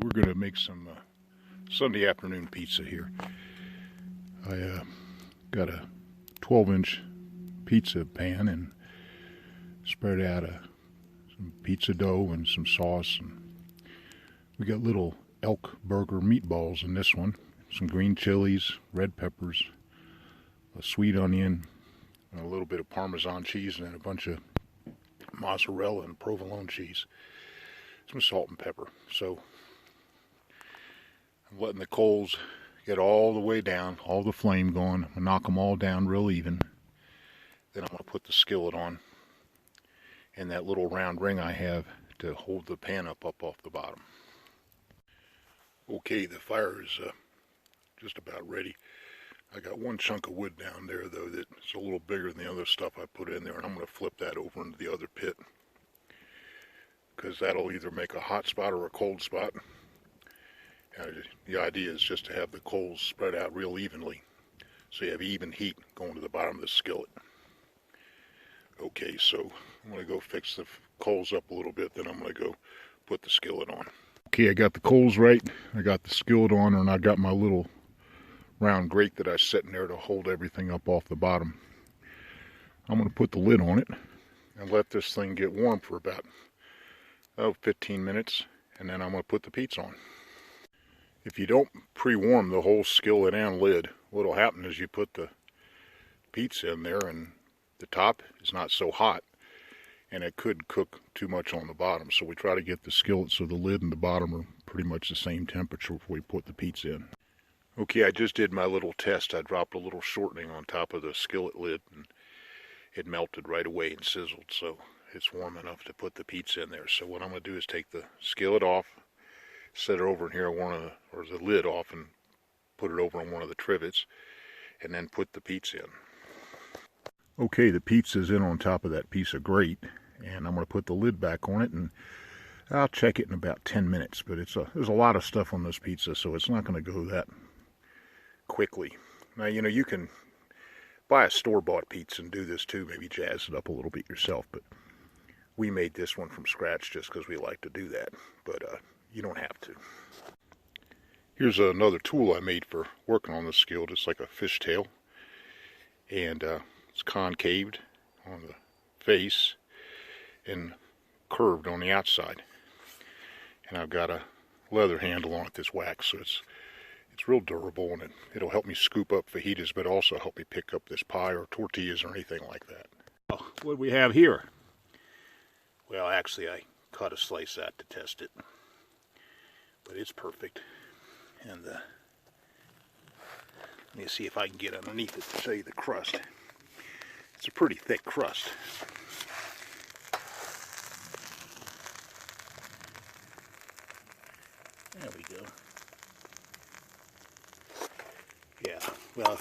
We're going to make some Sunday afternoon pizza here. I got a 12-inch pizza pan and spread out some pizza dough and some sauce. And we got little elk burger meatballs in this one, some green chilies, red peppers, a sweet onion, a little bit of Parmesan cheese, and then a bunch of mozzarella and provolone cheese, some salt and pepper. So I'm letting the coals get all the way down, all the flame going. I'm going to knock them all down real even. Then I'm going to put the skillet on and that little round ring I have to hold the pan up off the bottom. Okay, the fire is just about ready. I got one chunk of wood down there though that's a little bigger than the other stuff I put in there, and I'm going to flip that over into the other pit because that'll either make a hot spot or a cold spot. The idea is just to have the coals spread out real evenly so you have even heat going to the bottom of the skillet. Okay, so I'm going to go fix the coals up a little bit, then I'm going to go put the skillet on. Okay, I got the coals right, I got the skillet on, and I got my little round grate that I set in there to hold everything up off the bottom. I'm going to put the lid on it and let this thing get warm for about 15 minutes, and then I'm going to put the pizza on. If you don't pre-warm the whole skillet and lid, what'll happen is you put the pizza in there and the top is not so hot, and it could cook too much on the bottom. So we try to get the skillet so the lid and the bottom are pretty much the same temperature before we put the pizza in. Okay, I just did my little test. I dropped a little shortening on top of the skillet lid and it melted right away and sizzled, so it's warm enough to put the pizza in there. So what I'm going to do is take the skillet off, set it over in here, or the lid off, and put it over on one of the trivets, and then put the pizza in. Okay, the pizza's in on top of that piece of grate, and I'm going to put the lid back on it, and I'll check it in about 10 minutes. But there's a lot of stuff on this pizza, so it's not going to go that quickly. Now, you can buy a store-bought pizza and do this too, maybe jazz it up a little bit yourself, but we made this one from scratch just because we like to do that, but you don't have to. Here's another tool I made for working on this skillet. It's like a fishtail, and it's concaved on the face and curved on the outside, and I've got a leather handle on it that's wax, so it's real durable, and it'll help me scoop up fajitas, but also help me pick up this pie or tortillas or anything like that. What do we have here? Well, actually, I cut a slice out to test it, but it's perfect. And let me see if I can get underneath it to show you the crust. It's a pretty thick crust. There we go. Yeah, well,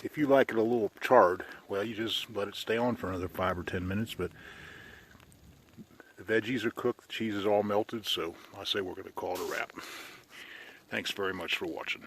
if you like it a little charred, well, you just let it stay on for another 5 or 10 minutes, but the veggies are cooked, the cheese is all melted, so I say we're going to call it a wrap. Thanks very much for watching.